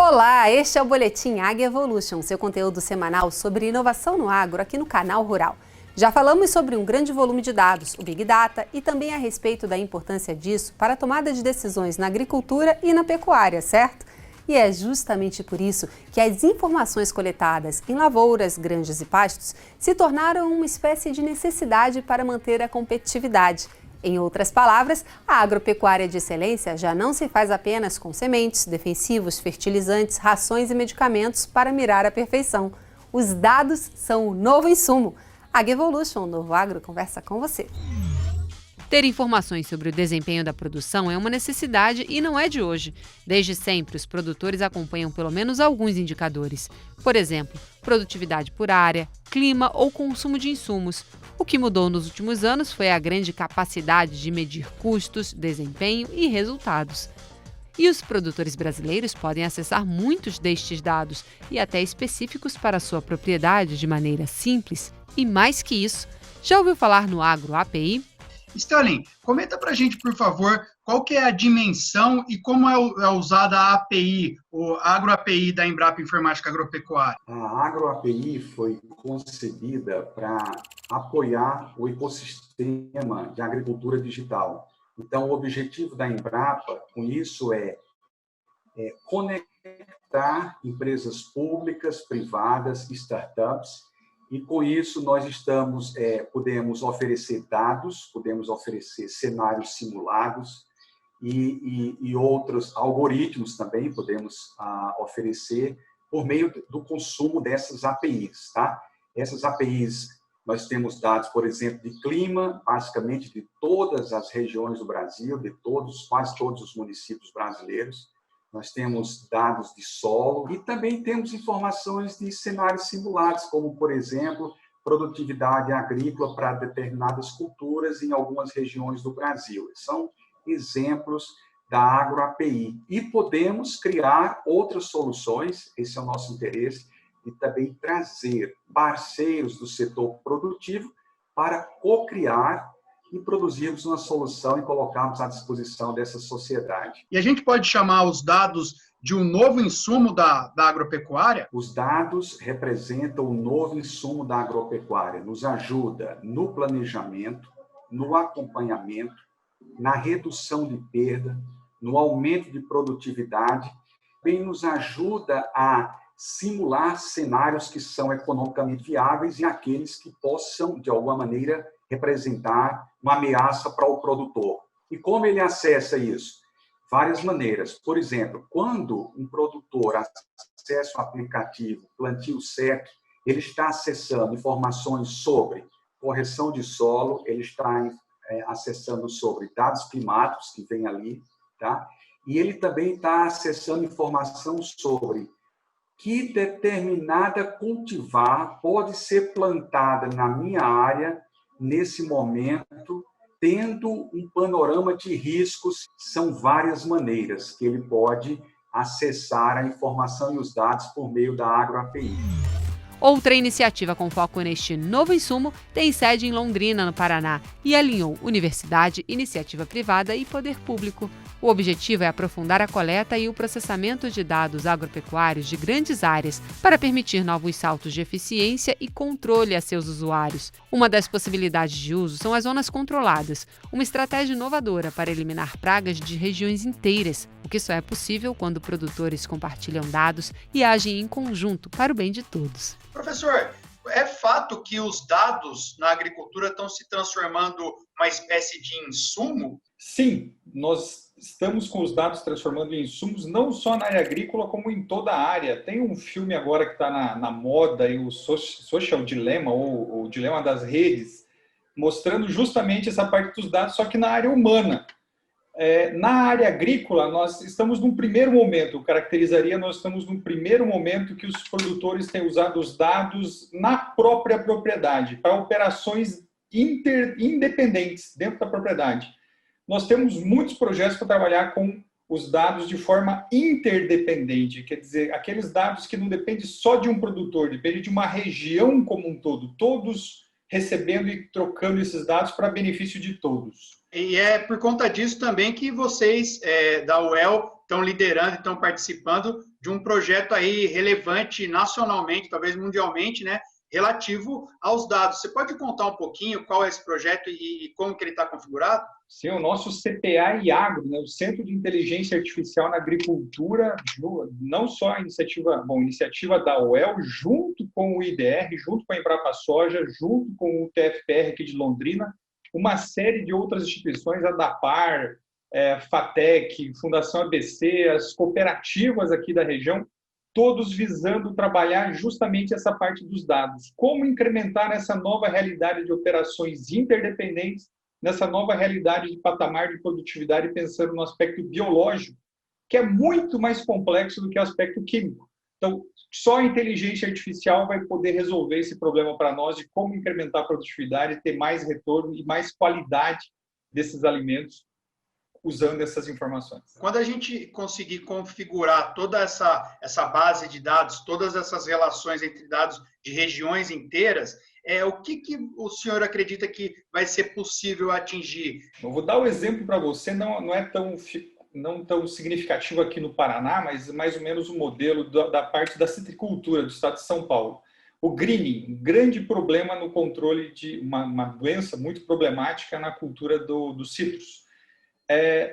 Olá, este é o Boletim AgriEvolution, seu conteúdo semanal sobre inovação no agro aqui no Canal Rural. Já falamos sobre um grande volume de dados, o Big Data, e também a respeito da importância disso para a tomada de decisões na agricultura e na pecuária, certo? E é justamente por isso que as informações coletadas em lavouras, granjas e pastos se tornaram uma espécie de necessidade para manter a competitividade. Em outras palavras, a agropecuária de excelência já não se faz apenas com sementes, defensivos, fertilizantes, rações e medicamentos para mirar a perfeição. Os dados são o novo insumo. AgriEvolution, o Novo Agro, conversa com você. Ter informações sobre o desempenho da produção é uma necessidade e não é de hoje. Desde sempre, os produtores acompanham pelo menos alguns indicadores. Por exemplo, produtividade por área, clima ou consumo de insumos. O que mudou nos últimos anos foi a grande capacidade de medir custos, desempenho e resultados. E os produtores brasileiros podem acessar muitos destes dados e até específicos para a sua propriedade de maneira simples. E mais que isso, já ouviu falar no Agro API? Sterling, comenta para a gente, por favor, qual que é a dimensão e como é usada a API, o Agro API da Embrapa Informática Agropecuária. A Agro API foi concebida para apoiar o ecossistema de agricultura digital. Então, o objetivo da Embrapa, com isso, é conectar empresas públicas, privadas, startups. E, com isso, nós podemos oferecer dados, podemos oferecer cenários simulados e outros algoritmos também podemos oferecer por meio do consumo dessas APIs. Tá? Essas APIs, nós temos dados, por exemplo, de clima, basicamente de todas as regiões do Brasil, de quase todos os municípios brasileiros. Nós temos dados de solo e também temos informações de cenários simulados, como, por exemplo, produtividade agrícola para determinadas culturas em algumas regiões do Brasil. São exemplos da Agro API. E podemos criar outras soluções, esse é o nosso interesse, e também trazer parceiros do setor produtivo para co-criar e produzirmos uma solução e colocarmos à disposição dessa sociedade. E a gente pode chamar os dados de um novo insumo da agropecuária? Os dados representam o novo insumo da agropecuária, nos ajuda no planejamento, no acompanhamento, na redução de perda, no aumento de produtividade, também nos ajuda a simular cenários que são economicamente viáveis e aqueles que possam, de alguma maneira, representar uma ameaça para o produtor. E como ele acessa isso? Várias maneiras. Por exemplo, quando um produtor acessa o aplicativo Plantio Certo, ele está acessando informações sobre correção de solo, ele está acessando sobre dados climáticos que vem ali, tá? E ele também está acessando informação sobre que determinada cultivar pode ser plantada na minha área nesse momento, tendo um panorama de riscos. São várias maneiras que ele pode acessar a informação e os dados por meio da Agro API. Outra iniciativa com foco neste novo insumo tem sede em Londrina, no Paraná, e alinhou universidade, iniciativa privada e poder público. O objetivo é aprofundar a coleta e o processamento de dados agropecuários de grandes áreas para permitir novos saltos de eficiência e controle a seus usuários. Uma das possibilidades de uso são as zonas controladas, uma estratégia inovadora para eliminar pragas de regiões inteiras, o que só é possível quando produtores compartilham dados e agem em conjunto para o bem de todos. Professor, é fato que os dados na agricultura estão se transformando uma espécie de insumo? Sim, nós estamos com os dados transformando em insumos não só na área agrícola, como em toda a área. Tem um filme agora que está na moda, o Social Dilemma, ou o Dilema das Redes, mostrando justamente essa parte dos dados, só que na área humana. Na área agrícola, nós estamos num primeiro momento, nós estamos num primeiro momento que os produtores têm usado os dados na própria propriedade, para operações independentes dentro da propriedade. Nós temos muitos projetos para trabalhar com os dados de forma interdependente, quer dizer, aqueles dados que não dependem só de um produtor, dependem de uma região como um todo, todos recebendo e trocando esses dados para benefício de todos. E é por conta disso também que vocês, da UEL, estão liderando, estão participando de um projeto aí relevante nacionalmente, talvez mundialmente, né, relativo aos dados. Você pode contar um pouquinho qual é esse projeto e como que ele está configurado? Sim, o nosso CPA e Agro, né, o Centro de Inteligência Artificial na Agricultura, não só a iniciativa da UEL, junto com o IDR, junto com a Embrapa Soja, junto com o TFPR aqui de Londrina, uma série de outras instituições, a DAPAR, FATEC, Fundação ABC, as cooperativas aqui da região, todos visando trabalhar justamente essa parte dos dados. Como incrementar essa nova realidade de operações interdependentes, nessa nova realidade de patamar de produtividade, pensando no aspecto biológico, que é muito mais complexo do que o aspecto químico. Então, só a inteligência artificial vai poder resolver esse problema para nós de como incrementar a produtividade, ter mais retorno e mais qualidade desses alimentos usando essas informações. Quando a gente conseguir configurar toda essa base de dados, todas essas relações entre dados de regiões inteiras, o que o senhor acredita que vai ser possível atingir? Eu vou dar um exemplo para você, não é tão significativo aqui no Paraná, mas mais ou menos o modelo da parte da citricultura do estado de São Paulo. O greening, um grande problema no controle de uma doença muito problemática na cultura dos citros.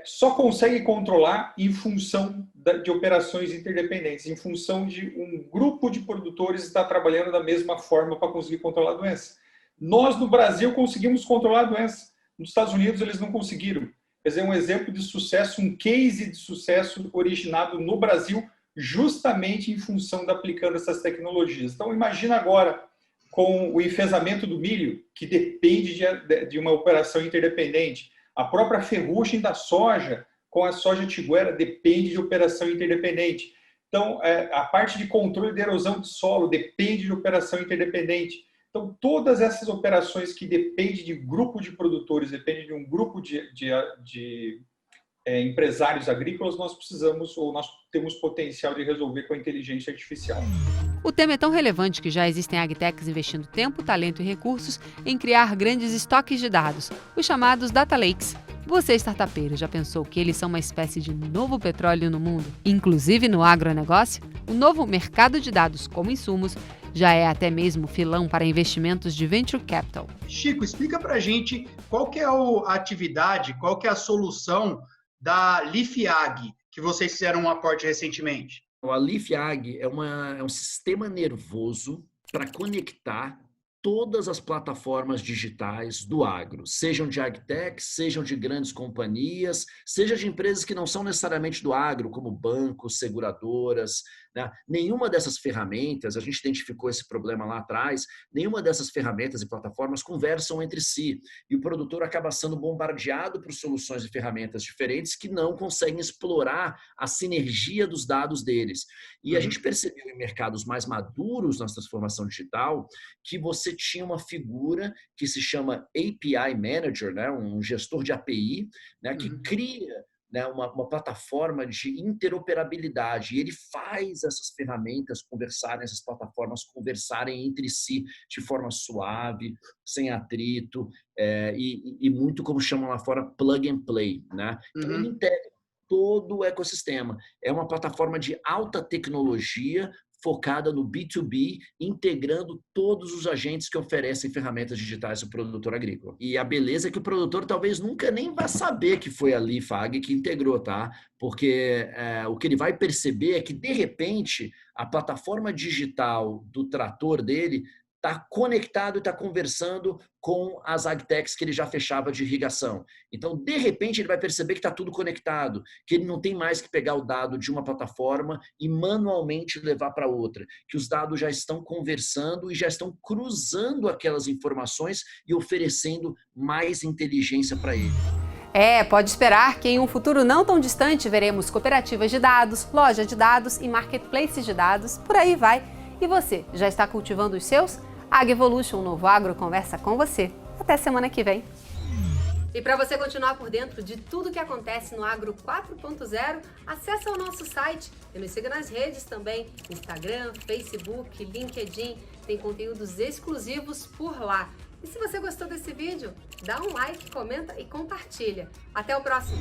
Só consegue controlar em função de operações interdependentes, em função de um grupo de produtores estar trabalhando da mesma forma para conseguir controlar a doença. Nós, no Brasil, conseguimos controlar a doença. Nos Estados Unidos, eles não conseguiram. Quer dizer, um exemplo de sucesso, um case de sucesso originado no Brasil, justamente em função de aplicando essas tecnologias. Então, imagina agora, com o enfesamento do milho, que depende de uma operação interdependente. A própria ferrugem da soja, com a soja tiguera, depende de operação interdependente. Então, a parte de controle de erosão de solo depende de operação interdependente. Então, todas essas operações que dependem de grupo de produtores, dependem de um grupo de empresários agrícolas, nós temos potencial de resolver com a inteligência artificial. O tema é tão relevante que já existem agtechs investindo tempo, talento e recursos em criar grandes estoques de dados, os chamados data lakes. Você, startupeiro, já pensou que eles são uma espécie de novo petróleo no mundo, inclusive no agronegócio? O novo mercado de dados como insumos já é até mesmo filão para investimentos de venture capital. Chico, explica pra gente qual que é a atividade, qual que é a solução da LeafAg, que vocês fizeram um aporte recentemente. A LeafAg é um sistema nervoso para conectar todas as plataformas digitais do agro, sejam de agtechs, sejam de grandes companhias, seja de empresas que não são necessariamente do agro, como bancos, seguradoras, né? Nenhuma dessas ferramentas, a gente identificou esse problema lá atrás, nenhuma dessas ferramentas e plataformas conversam entre si, e o produtor acaba sendo bombardeado por soluções e ferramentas diferentes que não conseguem explorar a sinergia dos dados deles. E a gente percebeu em mercados mais maduros na transformação digital que você tinha uma figura que se chama API Manager, né, um gestor de API, né, que cria, né, uma plataforma de interoperabilidade, e ele faz essas ferramentas conversarem, essas plataformas conversarem entre si de forma suave, sem atrito, e muito, como chamam lá fora, plug and play, né? Então ele integra todo o ecossistema. É uma plataforma de alta tecnologia focada no B2B, integrando todos os agentes que oferecem ferramentas digitais ao produtor agrícola. E a beleza é que o produtor talvez nunca nem vá saber que foi a LeafAg que integrou, tá? Porque o que ele vai perceber é que, de repente, a plataforma digital do trator dele está conectado e está conversando com as agtechs que ele já fechava de irrigação. Então, de repente, ele vai perceber que está tudo conectado, que ele não tem mais que pegar o dado de uma plataforma e manualmente levar para outra, que os dados já estão conversando e já estão cruzando aquelas informações e oferecendo mais inteligência para ele. Pode esperar que em um futuro não tão distante veremos cooperativas de dados, lojas de dados e marketplaces de dados, por aí vai. E você, já está cultivando os seus? AgEvolution, Novo Agro, conversa com você. Até semana que vem. E para você continuar por dentro de tudo que acontece no Agro 4.0, acesse o nosso site e nos siga nas redes também, Instagram, Facebook, LinkedIn, tem conteúdos exclusivos por lá. E se você gostou desse vídeo, dá um like, comenta e compartilha. Até o próximo!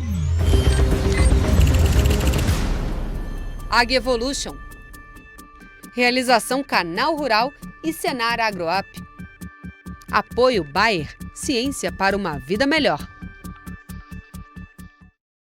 AgEvolution. Realização Canal Rural e Senar Agroap. Apoio Bayer, ciência para uma vida melhor.